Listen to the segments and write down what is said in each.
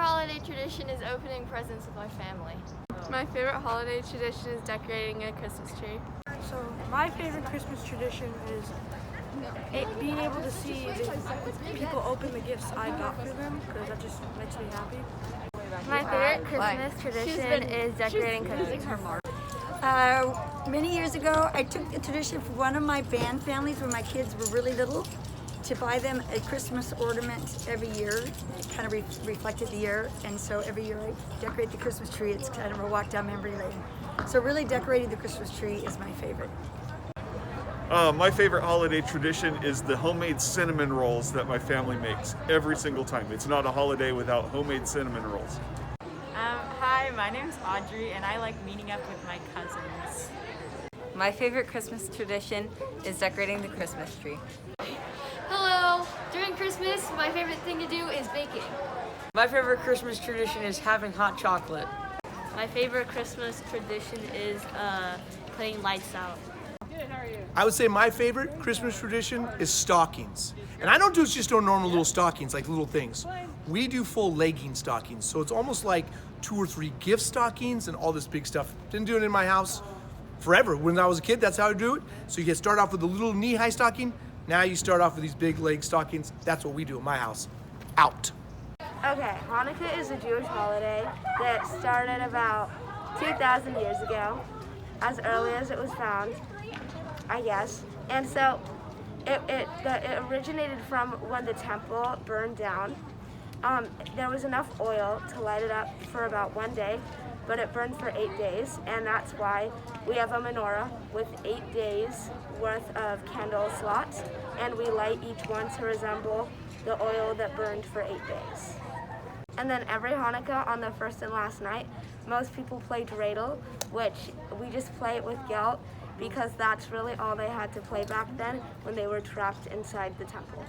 holiday tradition is opening presents with my family. My favorite holiday tradition is decorating a Christmas tree. So my favorite Christmas tradition is being able to see the people open the gifts I got for them, because that just makes me happy. My favorite Christmas tradition is decorating cookies. Many years ago, I took the tradition for one of my band families when my kids were really little to buy them a Christmas ornament every year. It kind of reflected the year, and so every year I decorate the Christmas tree. It's kind of a walk down memory lane. So really decorating the Christmas tree is my favorite. My favorite holiday tradition is the homemade cinnamon rolls that my family makes every single time. It's not a holiday without homemade cinnamon rolls. Hi, my name's Audrey, and I like meeting up with my cousins. My favorite Christmas tradition is decorating the Christmas tree. Hello! During Christmas, my favorite thing to do is baking. My favorite Christmas tradition is having hot chocolate. My favorite Christmas tradition is playing lights out. I would say my favorite Christmas tradition is stockings. And I don't do just normal little stockings, like little things. We do full legging stockings. So it's almost like 2 or 3 gift stockings and all this big stuff. Didn't do it in my house forever. When I was a kid, that's how I do it. So you start off with a little knee-high stocking. Now you start off with these big leg stockings. That's what we do in my house. Out. Okay, Hanukkah is a Jewish holiday that started about 2,000 years ago, as early as it was found, I guess. And so it originated from when the temple burned down. There was enough oil to light it up for about 1 day, but it burned for 8 days, and that's why we have a menorah with 8 days worth of candle slots, and we light each one to resemble the oil that burned for 8 days. And then every Hanukkah on the first and last night, most people play dreidel, which we just play it with gelt because that's really all they had to play back then when they were trapped inside the temple.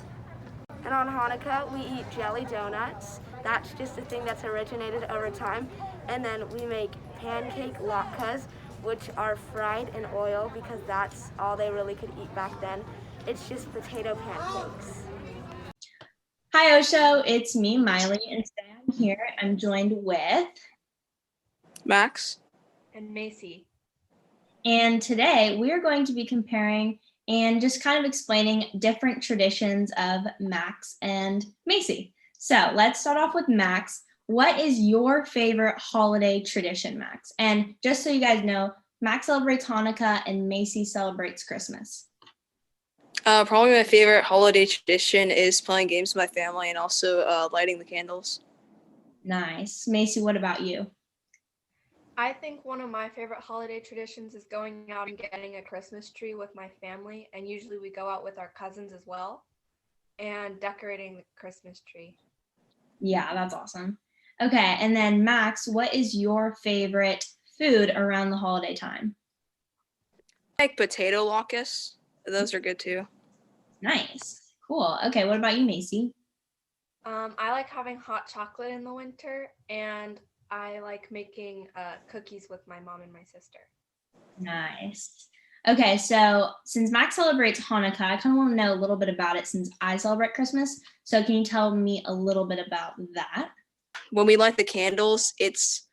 And on Hanukkah, we eat jelly donuts. That's just a thing that's originated over time. And then we make pancake latkes, which are fried in oil because that's all they really could eat back then. It's just potato pancakes. Hi, Osho. It's me, Miley, and today I'm here. I'm joined with Max And Macy. And today we are going to be comparing and just kind of explaining different traditions of Max and Macy. So let's start off with Max. What is your favorite holiday tradition, Max? And just so you guys know, Max celebrates Hanukkah and Macy celebrates Christmas. Probably my favorite holiday tradition is playing games with my family and also lighting the candles. Nice. Macy, what about you? I think one of my favorite holiday traditions is going out and getting a Christmas tree with my family, and usually we go out with our cousins as well, and decorating the Christmas tree. Yeah, that's awesome. Okay, and then Max, what is your favorite food around the holiday time? I like potato latkes. Those are good too. Nice. Cool. Okay, what about you, Macy? I like having hot chocolate in the winter, and I like making cookies with my mom and my sister. Nice. Okay, so since Max celebrates Hanukkah, I kind of want to know a little bit about it since I celebrate Christmas. So can you tell me a little bit about that? When we light the candles, it's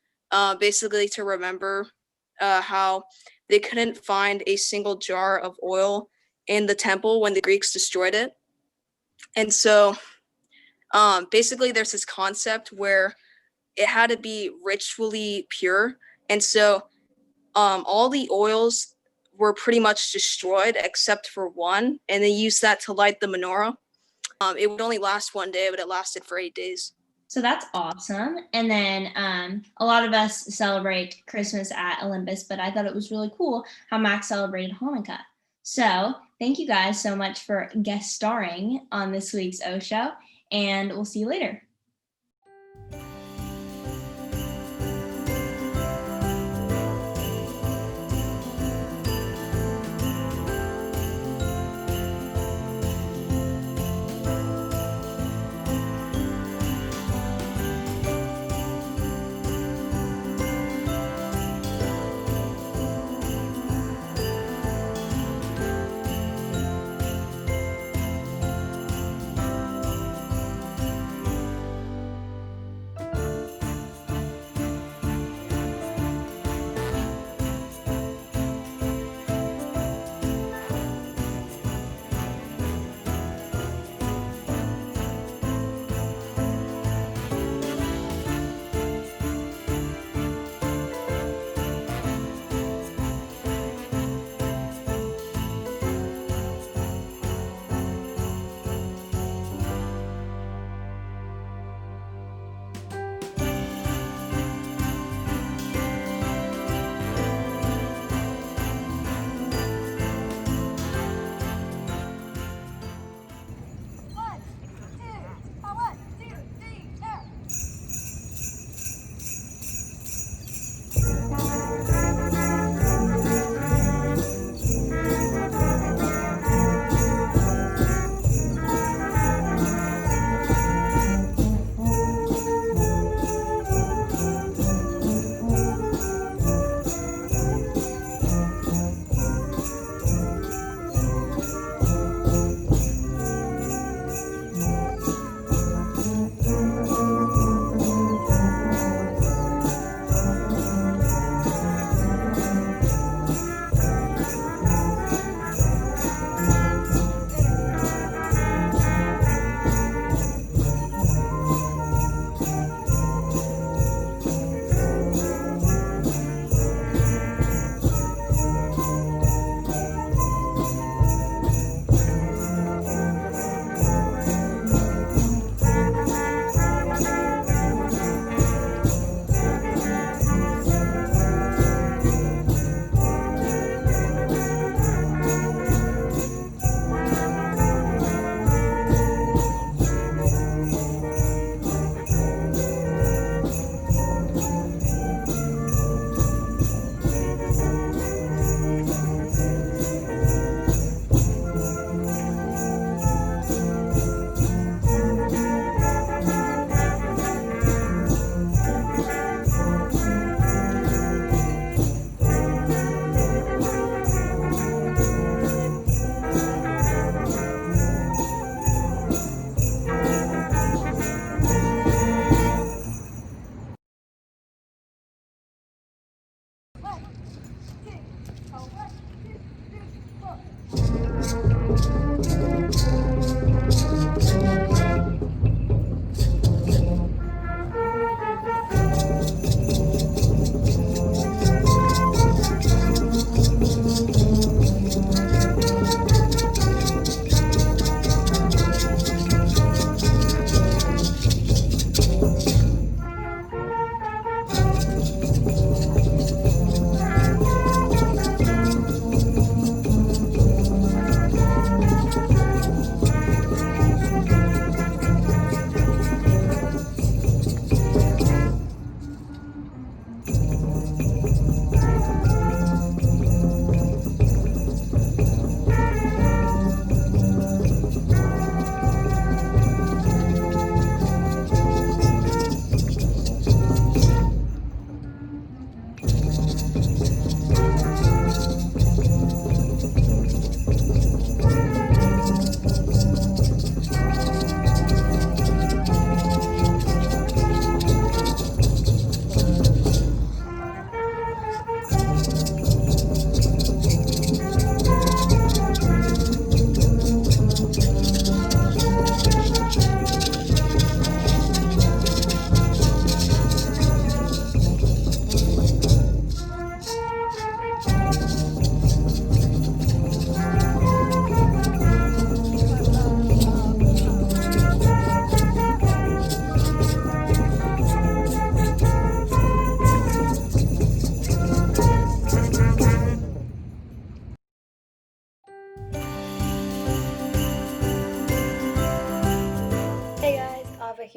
basically to remember how they couldn't find a single jar of oil in the temple when the Greeks destroyed it. And so basically there's this concept where it had to be ritually pure. And so all the oils were pretty much destroyed except for one, and they used that to light the menorah. It would only last 1 day, but it lasted for 8 days. So that's awesome. And then a lot of us celebrate Christmas at Olympus, but I thought it was really cool how Max celebrated Hanukkah. So thank you guys so much for guest starring on this week's O Show, and we'll see you later.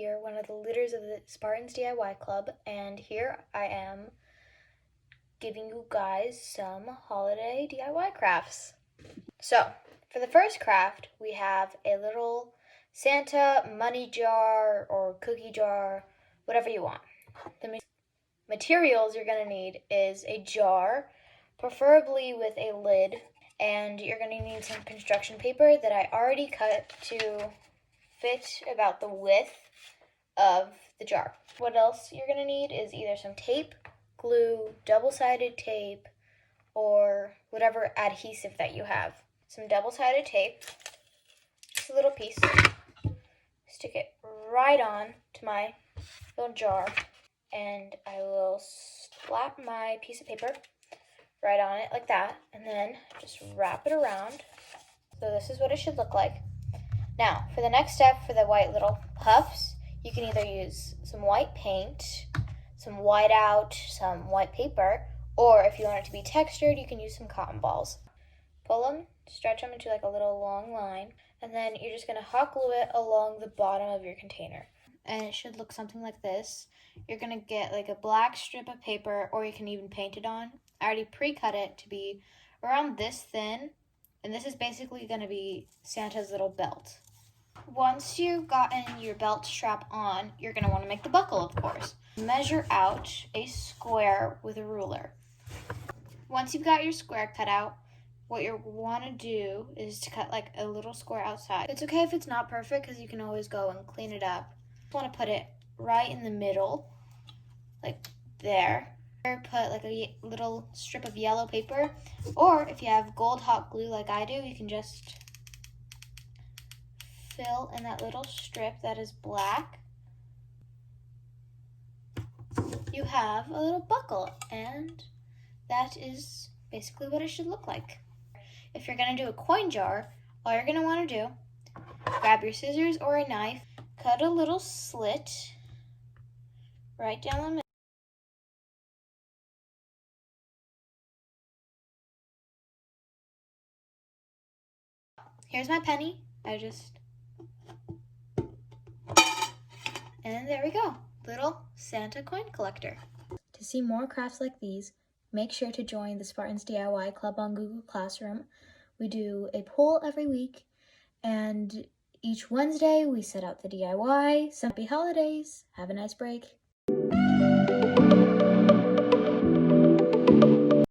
here, one of the leaders of the Spartans DIY Club, and here I am giving you guys some holiday DIY crafts. So, for the first craft, we have a little Santa money jar or cookie jar, whatever you want. The materials you're going to need is a jar, preferably with a lid, and you're going to need some construction paper that I already cut to fit about the width of the jar. What else you're going to need is either some tape, glue, double-sided tape, or whatever adhesive that you have. Some double-sided tape, just a little piece, stick it right on to my little jar, and I will slap my piece of paper right on it like that, and then just wrap it around. So this is what it should look like. Now, for the next step, for the white little puffs, you can either use some white paint, some whiteout, some white paper, or if you want it to be textured, you can use some cotton balls. Pull them, stretch them into like a little long line, and then you're just going to hot glue it along the bottom of your container. And it should look something like this. You're going to get like a black strip of paper, or you can even paint it on. I already pre-cut it to be around this thin, and this is basically going to be Santa's little belt. Once you've gotten your belt strap on, you're going to want to make the buckle, of course. Measure out a square with a ruler. Once you've got your square cut out, what you want to do is to cut like a little square outside. It's okay if it's not perfect because you can always go and clean it up. You want to put it right in the middle, like there. Or put like a little strip of yellow paper, or if you have gold hot glue like I do, you can just fill in that little strip that is black. You have a little buckle, and that is basically what it should look like. If you're going to do a coin jar, all you're going to want to do, grab your scissors or a knife, cut a little slit right down the middle. Here's my penny. And there we go. Little Santa coin collector. To see more crafts like these, make sure to join the Spartans DIY Club on Google Classroom. We do a poll every week, and each Wednesday we set out the DIY. Happy holidays. Have a nice break.